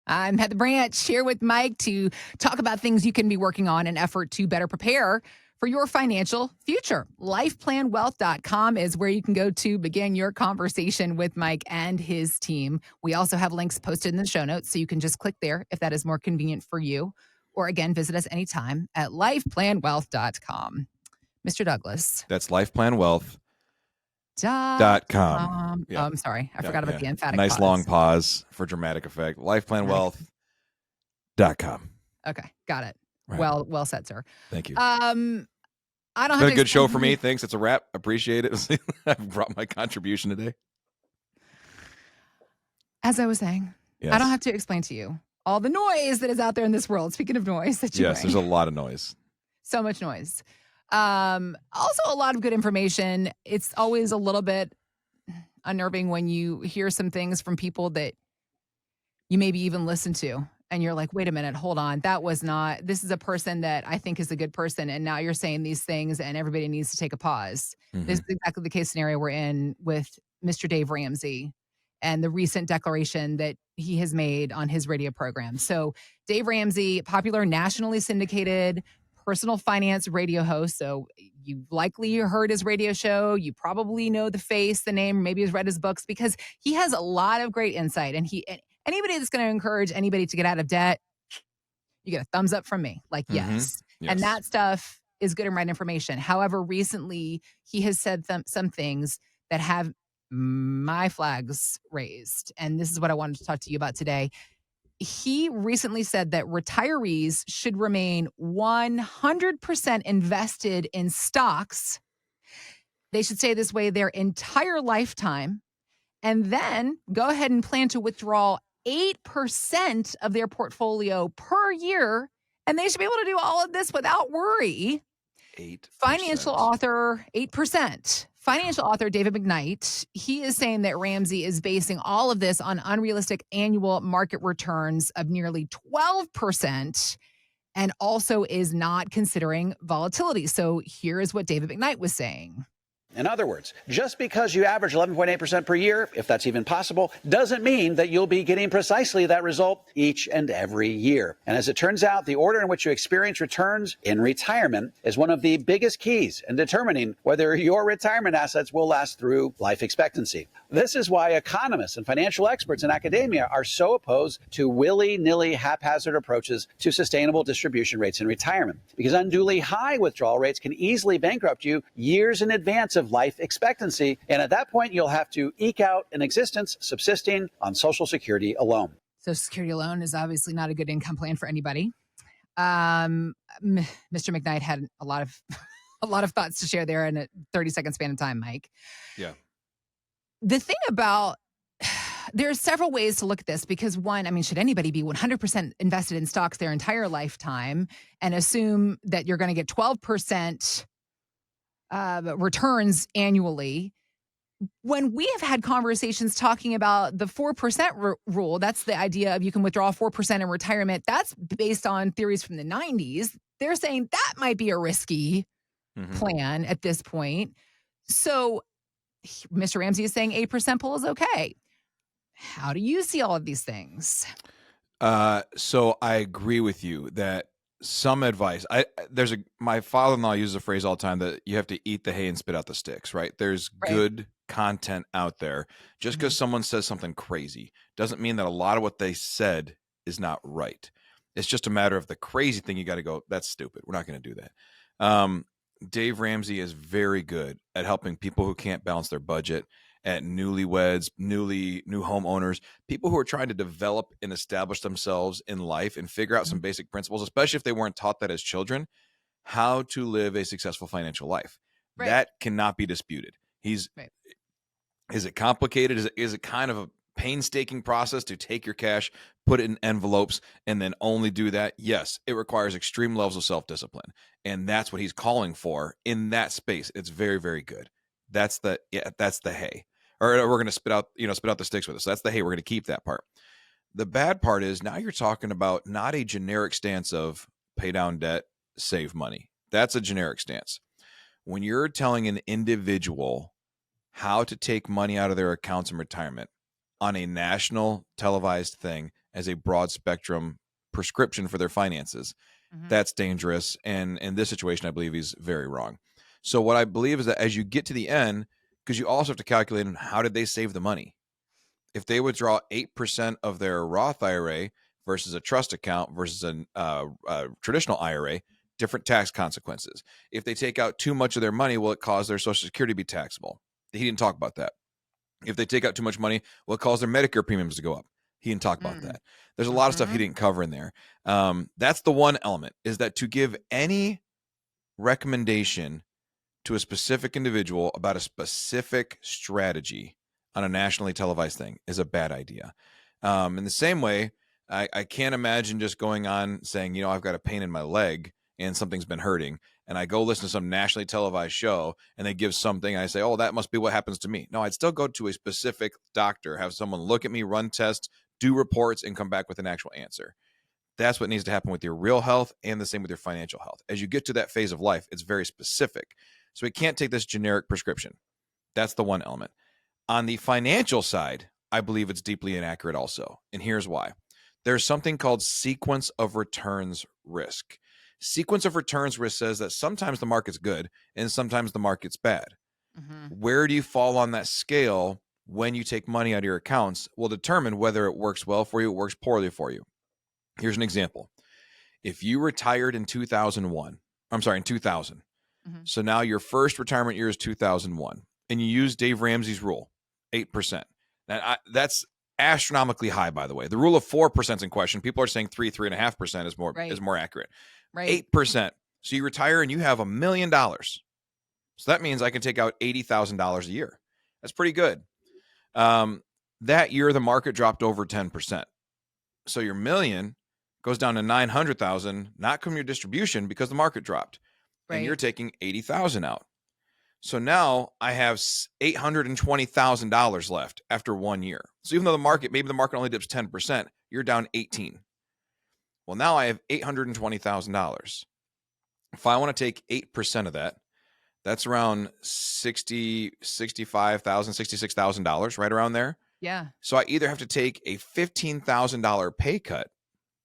I'm Heather Branch here with Mike to talk about things you can be working on in an effort to better prepare for your financial future. LifePlanWealth.com is where you can go to begin your conversation with Mike and his team. We also have links posted in the show notes, so you can just click there if that is more convenient for you. Or again, visit us anytime at LifePlanWealth.com. Mr. Douglas. That's LifePlanWealth.com. Oh, I'm sorry. I forgot about the emphatic nice pause. long pause for dramatic effect. LifePlanWealth.com. Okay, got it. Right. Well said, sir. Thank you. I don't it's have been to a good show explain for me. Thanks. It's a wrap. Appreciate it. I've brought my contribution today. As I was saying, yes. I don't have to explain to you all the noise that is out there in this world. Speaking of noise that you bring. There's a lot of noise. So much noise. Also a lot of good information. It's always a little bit unnerving when you hear some things from people that you maybe even listen to. And you're like, wait a minute, hold on. This is a person that I think is a good person. And now you're saying these things and everybody needs to take a pause. Mm-hmm. This is exactly the case scenario we're in with Mr. Dave Ramsey and the recent declaration that he has made on his radio program. So Dave Ramsey, popular nationally syndicated personal finance radio host. So you've likely heard his radio show. You probably know the face, the name, maybe has read his books because he has a lot of great insight. And anybody that's going to encourage anybody to get out of debt, you get a thumbs up from me. Like, yes. And that stuff is good and right information. However, recently he has said some things that have my flags raised. And this is what I wanted to talk to you about today. He recently said that retirees should remain 100% invested in stocks. They should stay this way their entire lifetime. And then go ahead and plan to withdraw 8% of their portfolio per year. And they should be able to do all of this without worry. 8%. Financial author, 8%. Financial author David McKnight, he is saying that Ramsey is basing all of this on unrealistic annual market returns of nearly 12% and also is not considering volatility. So here's what David McKnight was saying. In other words, just because you average 11.8% per year, if that's even possible, doesn't mean that you'll be getting precisely that result each and every year. And as it turns out, the order in which you experience returns in retirement is one of the biggest keys in determining whether your retirement assets will last through life expectancy. This is why economists and financial experts in academia are so opposed to willy-nilly haphazard approaches to sustainable distribution rates in retirement, because unduly high withdrawal rates can easily bankrupt you years in advance of life expectancy. And at that point, you'll have to eke out an existence subsisting on Social Security alone. Social Security alone is obviously not a good income plan for anybody. Mr. McKnight had a lot of thoughts to share there in a 30-second span of time, Mike. Yeah. The thing about, there's several ways to look at this because one, should anybody be 100% invested in stocks their entire lifetime and assume that you're going to get 12% returns annually? When we have had conversations talking about the 4% rule, that's the idea of you can withdraw 4% in retirement. That's based on theories from the 90s. They're saying that might be a risky plan at this point. So Mr. Ramsey is saying 8% pull is okay. How do you see all of these things? So I agree with you that some advice. My father-in-law uses a phrase all the time that you have to eat the hay and spit out the sticks, right? There's good content out there. Just because someone says something crazy doesn't mean that a lot of what they said is not right. It's just a matter of the crazy thing. You got to go, that's stupid. We're not going to do that. Dave Ramsey is very good at helping people who can't balance their budget, at newlyweds, new homeowners, people who are trying to develop and establish themselves in life and figure out some basic principles, especially if they weren't taught that as children, how to live a successful financial life. Right. That cannot be disputed. Is it complicated? Is it kind of a painstaking process to take your cash, put it in envelopes, and then only do that? Yes, it requires extreme levels of self-discipline. And that's what he's calling for in that space. It's very, very good. That's the hay. Or we're going to spit out the sticks with us. That's the hay. We're going to keep that part. The bad part is now you're talking about not a generic stance of pay down debt, save money. That's a generic stance. When you're telling an individual how to take money out of their accounts in retirement on a national televised thing as a broad spectrum prescription for their finances. That's dangerous. And in this situation, I believe he's very wrong. So what I believe is that as you get to the end, because you also have to calculate on how did they save the money. If they withdraw 8% of their Roth IRA versus a trust account versus a traditional IRA, different tax consequences. If they take out too much of their money, will it cause their Social Security to be taxable? He didn't talk about that. If they take out too much money, will it cause their Medicare premiums to go up? He didn't talk about that. There's a lot of stuff he didn't cover in there. That's the one element, is that to give any recommendation to a specific individual about a specific strategy on a nationally televised thing is a bad idea. In the same way, I can't imagine just going on saying, I've got a pain in my leg and something's been hurting, and I go listen to some nationally televised show and they give something and I say, oh, that must be what happens to me. No, I'd still go to a specific doctor, have someone look at me, run tests, do reports, and come back with an actual answer. That's what needs to happen with your real health, and the same with your financial health. As you get to that phase of life, it's very specific. So we can't take this generic prescription. That's the one element. On the financial side, I believe it's deeply inaccurate also. And here's why. There's something called sequence of returns risk. Sequence of returns risk says that sometimes the market's good and sometimes the market's bad. Where do you fall on that scale when you take money out of your accounts will determine whether it works well for you, it works poorly for you. Here's an example. If you retired in 2000. So now your first retirement year is 2001, and you use Dave Ramsey's rule, 8%. Now, that's astronomically high, by the way. The rule of 4% is in question. People are saying 3.5% is more accurate. 8%. So you retire and you have $1 million. So that means I can take out $80,000 a year. That's pretty good. That year, the market dropped over 10%. So your million goes down to 900,000, not from your distribution because the market dropped. And you're taking 80,000 out. So now I have $820,000 left after 1 year. So even though maybe the market only dips 10%, you're down 18. Well, now I have $820,000. If I want to take 8% of that, that's around $65,000, $66,000, right around there. Yeah. So I either have to take a $15,000 pay cut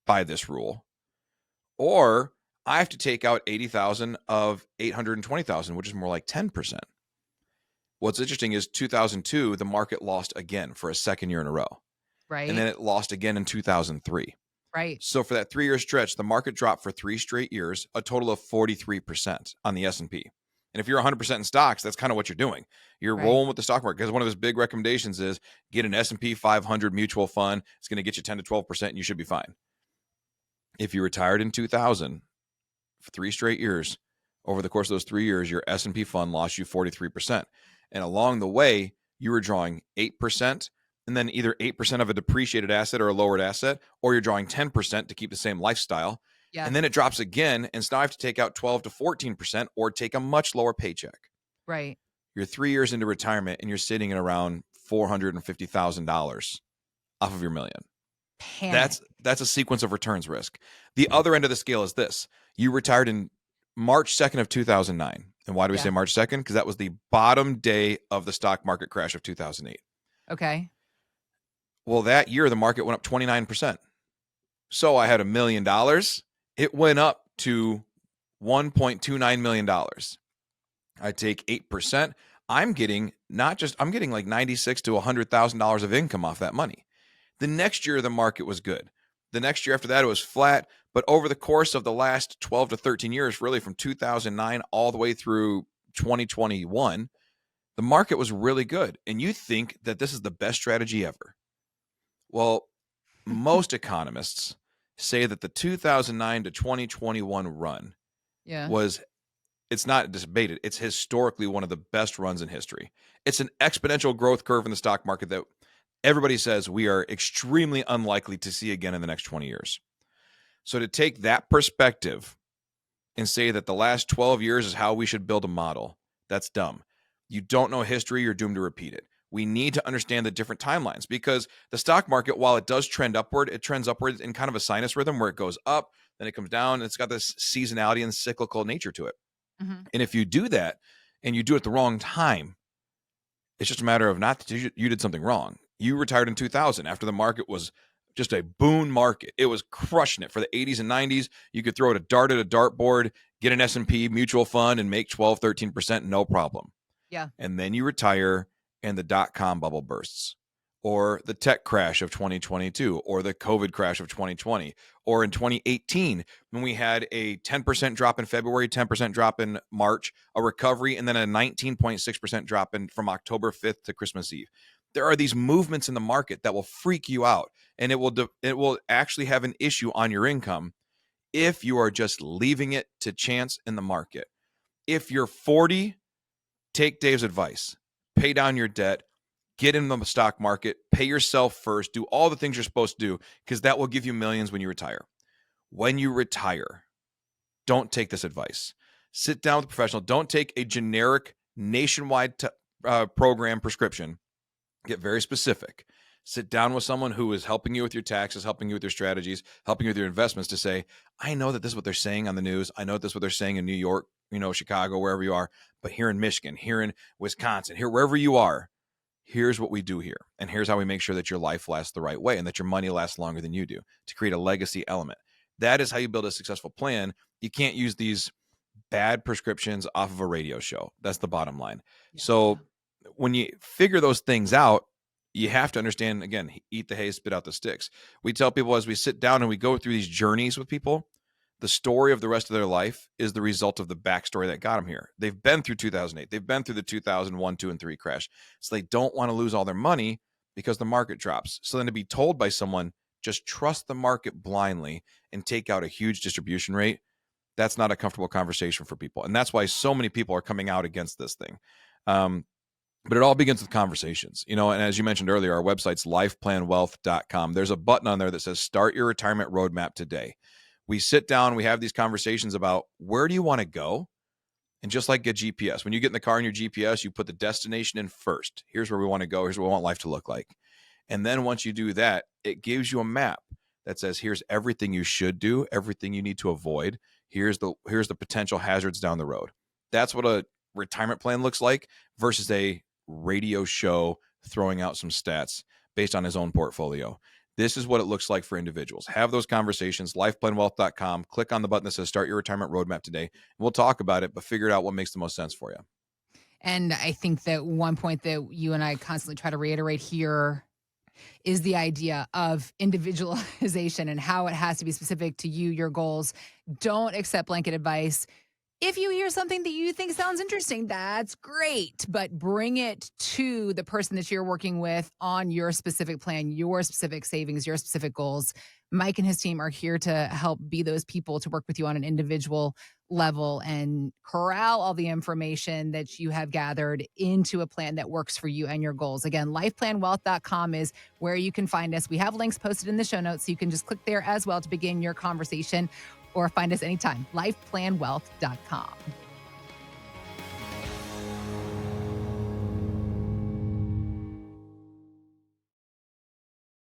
by this rule, or I have to take out 80,000 of 820,000, which is more like 10%. What's interesting is 2002, the market lost again for a second year in a row. Right. And then it lost again in 2003. Right. So for that 3-year stretch, the market dropped for 3 straight years, a total of 43% on the S&P. And if you're 100% in stocks, that's kind of what you're doing. You're rolling with the stock market, because one of his big recommendations is get an S&P 500 mutual fund. It's going to get you 10 to 12%, and you should be fine. If you retired in 2000 for 3 straight years, over the course of those 3 years, your S&P fund lost you 43%. And along the way, you were drawing 8%, and then either 8% of a depreciated asset or a lowered asset, or you're drawing 10% to keep the same lifestyle. Yeah. And then it drops again, and so now I have to take out 12 to 14% or take a much lower paycheck. Right. You're 3 years into retirement, and you're sitting at around $450,000 off of your million. That's a sequence of returns risk. The other end of the scale is this. You retired in March 2nd of 2009. And why do we say March 2nd? Because that was the bottom day of the stock market crash of 2008. Okay. Well, that year, the market went up 29%. So I had $1 million. It went up to $1.29 million. I take 8%. I'm getting like $96,000 to $100,000 of income off that money. The next year, the market was good. The next year after that, it was flat. But over the course of the last 12 to 13 years, really from 2009 all the way through 2021, the market was really good. And you think that this is the best strategy ever. Well, most economists say that the 2009 to 2021 run it's not debated. It's historically one of the best runs in history. It's an exponential growth curve in the stock market that everybody says we are extremely unlikely to see again in the next 20 years. So to take that perspective and say that the last 12 years is how we should build a model, that's dumb. You don't know history, you're doomed to repeat it. We need to understand the different timelines, because the stock market, while it does trend upward, it trends upward in kind of a sinus rhythm where it goes up, then it comes down, and it's got this seasonality and cyclical nature to it. Mm-hmm. And if you do that and you do it at the wrong time, it's just a matter of not that you did something wrong. You retired in 2000 after the market was just a boon market. It was crushing it for the 80s and 90s. You could throw a dart at a dartboard, get an S&P mutual fund and make 12, 13%, no problem. Yeah. And then you retire and the dot-com bubble bursts, or the tech crash of 2022, or the COVID crash of 2020, or in 2018, when we had a 10% drop in February, 10% drop in March, a recovery, and then a 19.6% drop in from October 5th to Christmas Eve. There are these movements in the market that will freak you out, and it will actually have an issue on your income if you are just leaving it to chance in the market. If you're 40, take Dave's advice. Pay down your debt, get in the stock market, pay yourself first, do all the things you're supposed to do, because that will give you millions when you retire. When you retire, don't take this advice. Sit down with a professional. Don't take a generic nationwide program prescription. Get very specific. Sit down with someone who is helping you with your taxes, helping you with your strategies, helping you with your investments to say, I know that this is what they're saying on the news. I know this is what they're saying in New York, Chicago, wherever you are, but here in Michigan, here in Wisconsin, here, wherever you are, here's what we do here. And here's how we make sure that your life lasts the right way and that your money lasts longer than you do, to create a legacy element. That is how you build a successful plan. You can't use these bad prescriptions off of a radio show. That's the bottom line. Yeah. So when you figure those things out, you have to understand, again, eat the hay, spit out the sticks. We tell people as we sit down and we go through these journeys with people, the story of the rest of their life is the result of the backstory that got them here. They've been through 2008. They've been through the 2001, 2, and 3 crash. So they don't want to lose all their money because the market drops. So then to be told by someone, just trust the market blindly and take out a huge distribution rate, that's not a comfortable conversation for people. And that's why so many people are coming out against this thing. But it all begins with conversations, and as you mentioned earlier, our website's lifeplanwealth.com. There's a button on there that says start your retirement roadmap today. We sit down, we have these conversations about where do you want to go? And just like a GPS, when you get in the car in your GPS, you put the destination in first. Here's where we want to go. Here's what we want life to look like. And then once you do that, it gives you a map that says, here's everything you should do, everything you need to avoid. Here's the potential hazards down the road. That's what a retirement plan looks like versus a radio show throwing out some stats based on his own portfolio. This is what it looks like for individuals. Have those conversations, lifeplanwealth.com. Click on the button that says start your retirement roadmap today. And we'll talk about it, but figure out what makes the most sense for you. And I think that one point that you and I constantly try to reiterate here is the idea of individualization and how it has to be specific to you, your goals. Don't accept blanket advice. If you hear something that you think sounds interesting, that's great, but bring it to the person that you're working with on your specific plan, your specific savings, your specific goals. Mike and his team are here to help be those people to work with you on an individual level and corral all the information that you have gathered into a plan that works for you and your goals. Again, lifeplanwealth.com is where you can find us. We have links posted in the show notes, so you can just click there as well to begin your conversation, or find us anytime, lifeplanwealth.com.